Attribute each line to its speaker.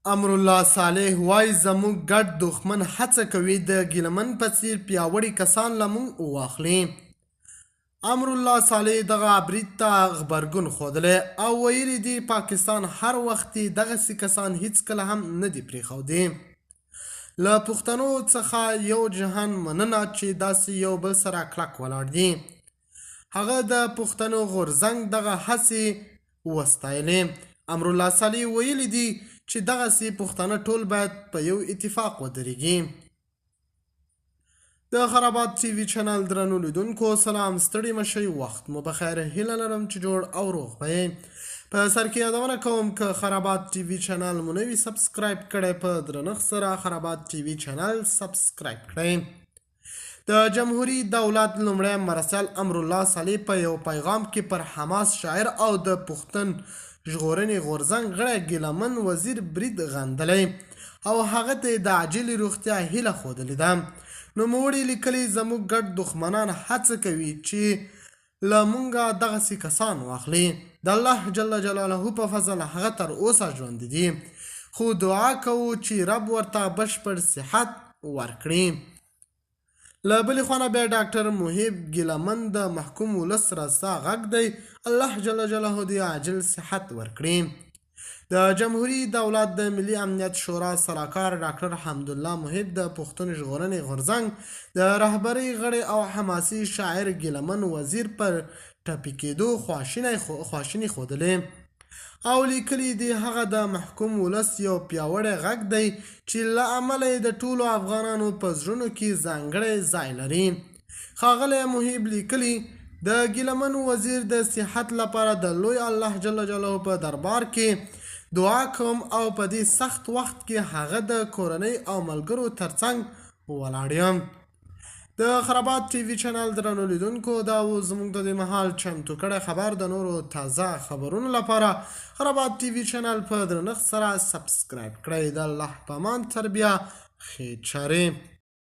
Speaker 1: امرالله صالح وایي زموږ ګډ دښمن هڅه کوي د ګیلمن په څیر پیاوړي کسان له موږ واخلي. امرالله صالح دغه برید ته غبرګون ښودلی او ویلي دي پاکستان هر وخت دغسې کسان هیڅکله هم نه دي پرېښودي. له پښتنو څخه یو جهان مننه چې داسې یو بل سره کلک ولاړ دي. هغه د پښتنو غورځنګ دغه هڅې وستایلې. امرالله صالح ویلي دي چې دغسې پښتانه ټول باید په یو اتفاق ودرېږي. د خرابات ټي وي چینل درنو لیدونکو سلام، ستړي مشئ، وخت مو بخیر. هیله لرم چې جوړ او روغ به یې. په سر کې یادونه کوم که خرابات ټي وي چینل مو نه وي سبسکرایب کړی، په درنښت سره خرابات ټي وي چینل سبسکرایب کړئ. د جمهوري دولت لومړی مرستیال امرالله صالح په یو پیغام کې پر حماس شاعر او د پښتون ژغورنې غورځنګ غړی ګیلمن وزیر برید غندلی او هغه ته د عاجلې روغتیا هیله ښودلې ده. نوموړي لیکلي زموږ ګډ دښمنان هڅه کوي چې له موږه دغسې کسان واخلي. د الله جل جلاله په فضل هغه تر اوسه ژوندي دي، خو دعا کوو چې رب ورته بشپړ صحت ورکړي. له بلې خوا نه بیا ډاکټر محب ګیلمن د محکوم ولس رسا غږ دی، الله جل جلاله دې عاجل صحت ورکړي. د جمهوري دولت د ملي امنیت شورا سلاکار ډاکټر حمدالله محب د پښتون ژغورنې غورځنګ د رهبرۍ غړی او حماسي شاعر ګیلمن وزیر پر ټپي کېدو خواشیني ښودلې او لیکلي دي هغه د محکوم ولس یو پیاوړی غږ دی چې له امله یې د ټولو افغانانو په زړونو کې ځانګړی ځای لري. ښاغلی محب لیکلي د ګیلمن وزیر د صحت لپاره د لوی الله جل جلاله په دربار کې دعا کوم او په دې سخت وخت کې هغه د کورنۍ او ملګرو ترڅنګ ولاړ یم. د خرابات ټي وي چینل درنو لیدونکو دا و زموږ د دې مهال چمتو کړی خبر. د نورو تازه خبرونو لپاره خرابات ټي وي چینل په درنښت سره سبسکرایب کړئ. د الله په امان، تر بیا ښې چارې.